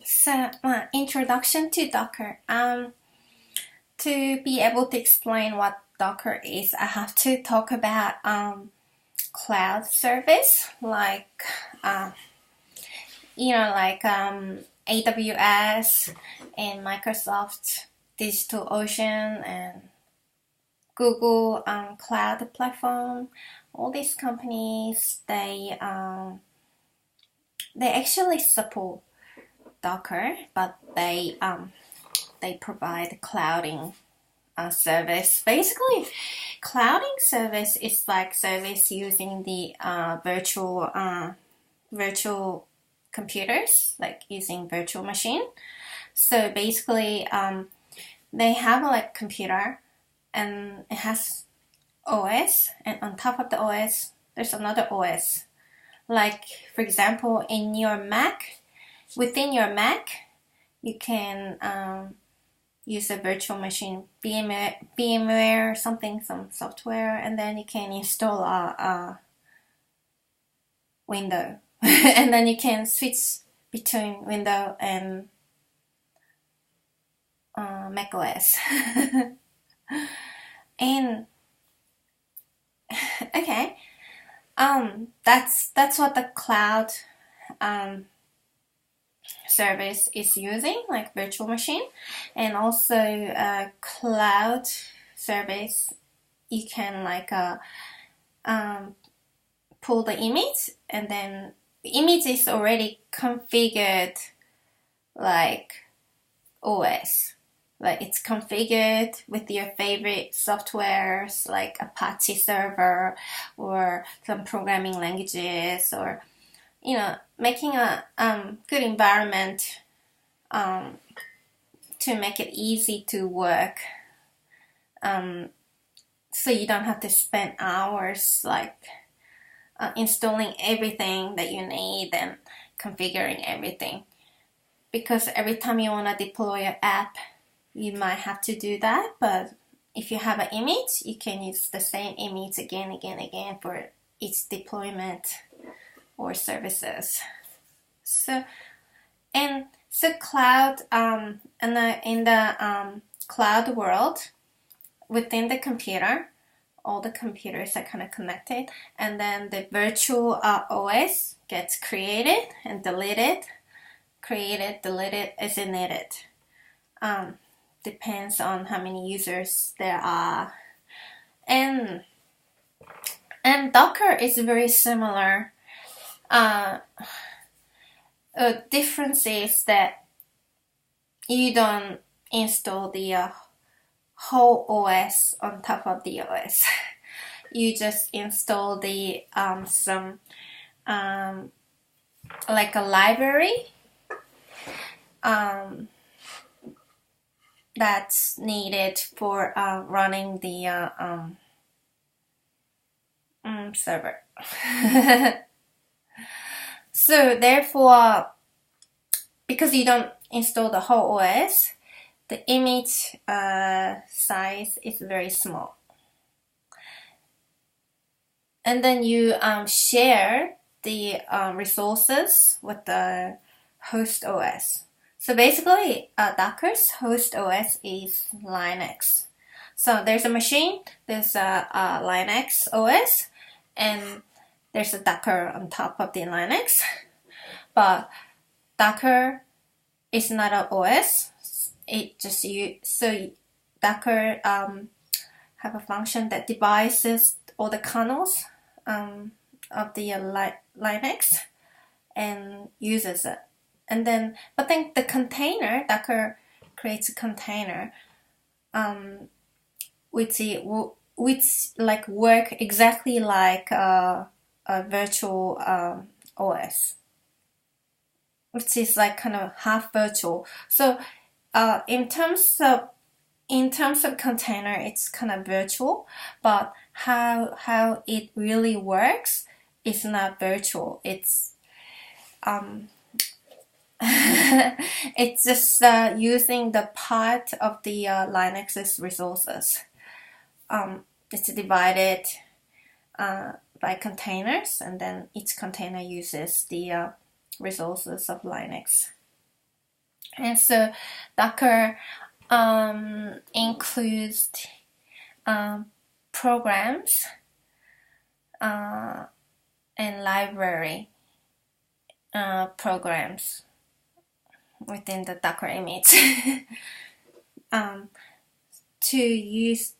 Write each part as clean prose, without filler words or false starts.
So, introduction to Docker. To be able to explain what Docker is, I have to talk about cloud service, like AWS and Microsoft DigitalOcean and Google Cloud Platform. All these companies, they actually support Docker, but they provide clouding service. Basically, clouding service is like service using the virtual computers, like using virtual machine. So basically, they have a like computer, and it has OS, and on top of the OS, there's another OS. Like for example, in your Mac, within your Mac, you can use a virtual machine, VMware or something, some software, and then you can install a window, and then you can switch between Windows and Mac OS. And okay, that's what the cloud um, service is using, like virtual machine. And also cloud service, you can like pull the image, and then the image is already configured like OS, like it's configured with your favorite softwares like Apache server or some programming languages, or making a good environment to make it easy to work, so you don't have to spend hours like installing everything that you need and configuring everything, because every time you want to deploy an app, you might have to do that. But if you have an image, you can use the same image again for each deployment or services. So cloud, in the cloud world, within the computer, all the computers are kind of connected, and then the virtual OS gets created and deleted, as needed. Depends on how many users there are, and Docker is very similar. Difference is that you don't install the whole OS on top of the OS. You just install the some like a library that's needed for running the server. So therefore, because you don't install the whole OS, the image size is very small. And then you share the resources with the host OS. So basically, Docker's host OS is Linux. So there's a machine, there's a Linux OS, and there's a Docker on top of the Linux. But Docker is not an OS. It just so Docker have a function that devices all the kernels of the Linux and uses it. And then, but then the container, Docker creates a container which like work exactly like a virtual OS, which is like kind of half virtual. So in terms of container, it's kind of virtual, but how it really works is not virtual. It's it's just using the part of the Linux's resources. It's divided by containers, and then each container uses the resources of Linux. And so Docker includes programs and library programs within the Docker image to use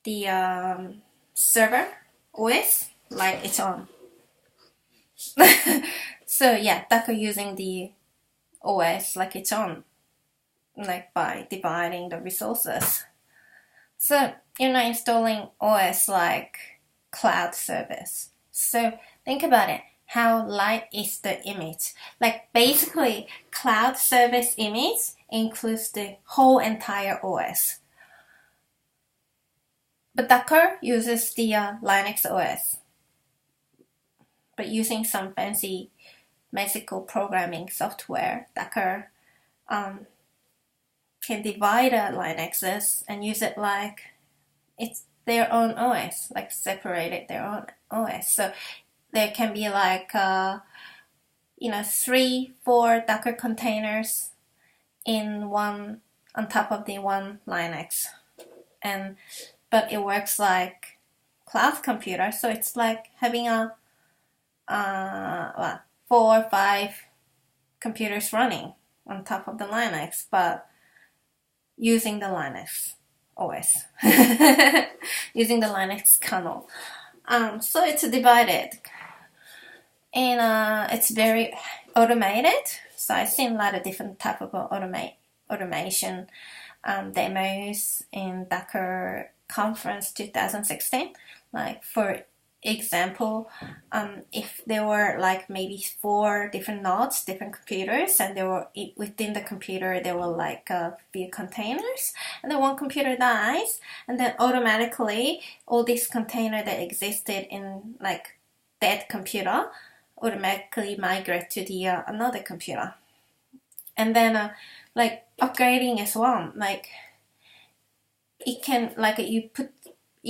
the server OS like its own. So yeah, Docker using the OS like its own, like by dividing the resources. So you're not installing OS like cloud service. So think about it. How light is the image? Like basically, cloud service image includes the whole entire OS. But Docker uses the Linux OS, but using some fancy magical programming software, Docker can divide Linuxes and use it like it's their own OS, like separated their own OS. So there can be like 3-4 Docker containers in one on top of the one Linux, but it works like cloud computer. So it's like having a 4 or 5 computers running on top of the Linux, but using the Linux OS, using the Linux kernel. So it's divided, and it's very automated. So I've seen a lot of different type of automation demos in Docker Conference 2016. Like for example, if there were like maybe 4 different nodes, different computers, and there were within the computer there were like a few containers, and then one computer dies, and then automatically all these containers that existed in like that computer automatically migrate to the another computer, and then like upgrading as well. Like it can like you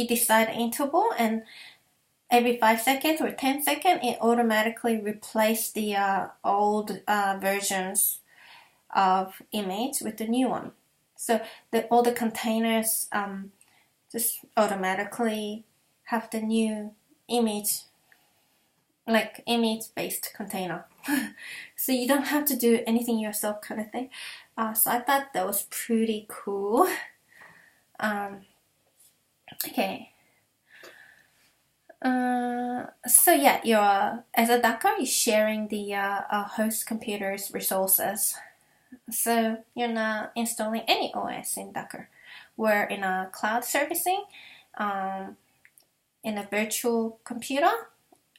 decide an interval, and every 5 seconds or 10 seconds, it automatically replaces the old versions of image with the new one. So all the containers just automatically have the new image, like image-based container. So you don't have to do anything yourself kind of thing. So I thought that was pretty cool. Okay. So yeah, you're as a Docker, you're sharing the host computer's resources. So you're not installing any OS in Docker. Where in a cloud servicing, in a virtual computer,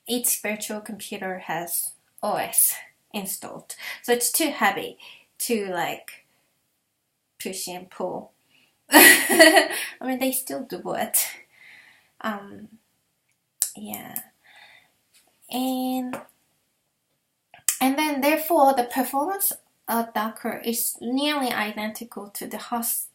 each virtual computer has OS installed. So it's too heavy to like push and pull. I mean, they still do it. Yeah. And then therefore the performance of Docker is nearly identical to the host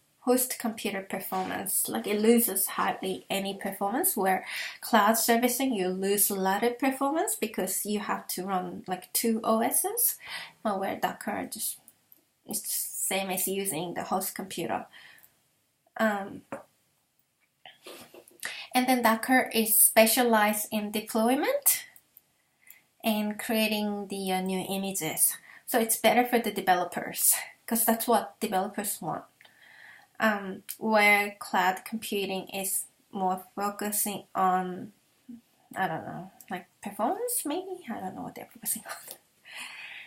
computer performance. Like it loses hardly any performance, where cloud servicing you lose a lot of performance because you have to run like 2 OSs, but where Docker just it's the same as using the host computer. And then Docker is specialized in deployment and creating the new images. So it's better for the developers because that's what developers want. Where cloud computing is more focusing on, I don't know, like performance maybe? I don't know what they're focusing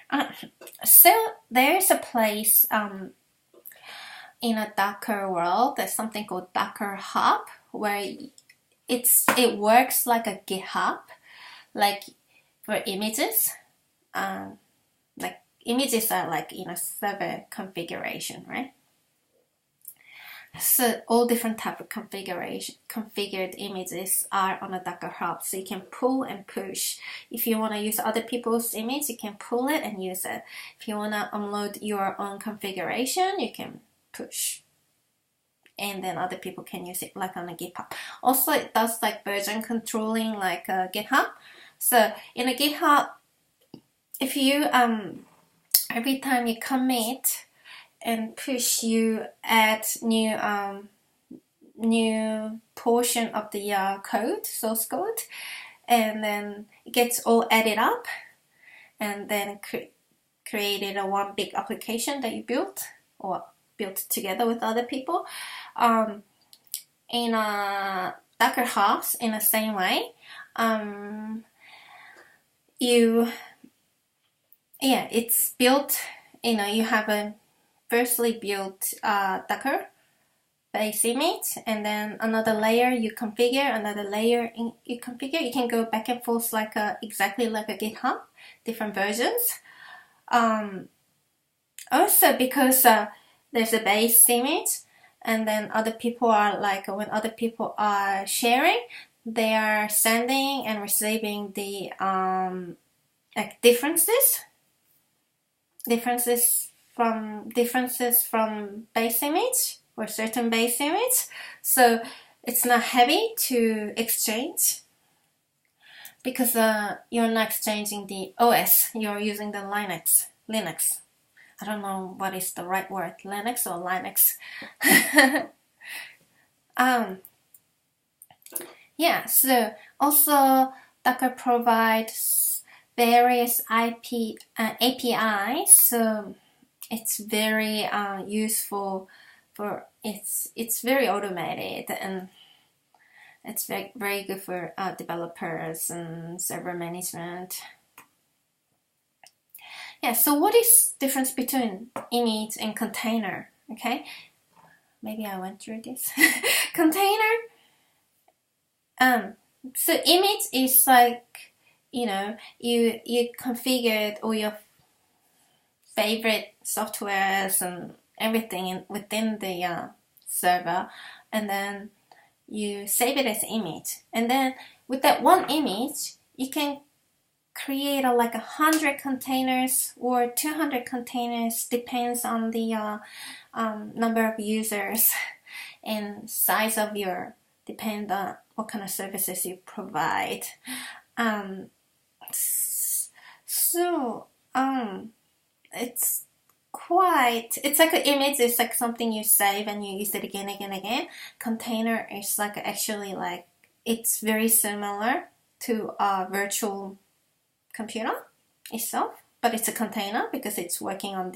on. So there's a place in a Docker world, there's something called Docker Hub, where it works like a GitHub, like for images. Like images are like in a server configuration, right? So all different type of configured images are on a Docker Hub. So you can pull and push. If you want to use other people's image, you can pull it and use it. If you want to upload your own configuration, you can push. And then other people can use it like on a GitHub. Also, it does like version controlling like GitHub. So in a GitHub, if you every time you commit and push, you add new portion of the code, source code, and then it gets all added up, and then created a one big application that you built or built together with other people. In a Docker Hubs, in the same way, it's built. You have a firstly built Docker base image, and then another layer you configure, another layer you configure. You can go back and forth exactly like a GitHub, different versions. Also, because there's a base image, and then other people are when other people are sharing, they are sending and receiving the differences from base image or certain base image. So it's not heavy to exchange, because you're not exchanging the OS, you're using the Linux. I don't know what is the right word, Linux or Linux. So also Docker provides various APIs, so it's very useful for it's very automated, and it's very, very good for developers and server management. So what is the difference between init and container? Okay, maybe I went through this. Container, so init is you configured all your favorite softwares and everything within the server, and then you save it as image, and then with that one image you can create 100 containers or 200 containers, depends on the number of users and size of depend on what kind of services you provide. It's like an image, it's like something you save and you use it again. Container is actually it's very similar to a virtual computer itself, but it's a container because it's working on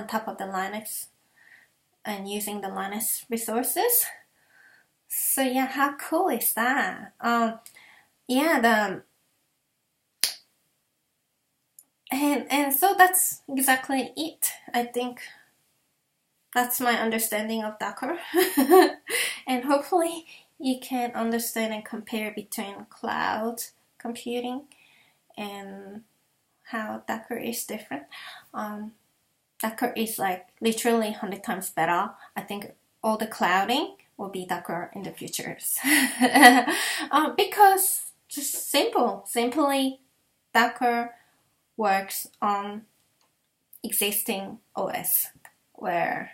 top of the Linux and using the Linux resources. So how cool is that? And so that's exactly it. I think that's my understanding of Docker. And hopefully you can understand and compare between cloud computing and how Docker is different. Docker is literally 100 times better. I think all the clouding will be Docker in the futures. Because just simply Docker works on existing OS, where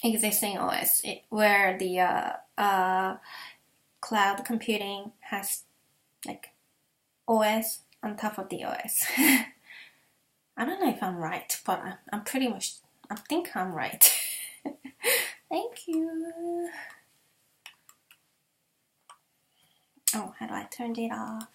the cloud computing has OS on top of the OS. I don't know if I'm right, but I think I'm right. Thank you. Oh, how do I turn it off?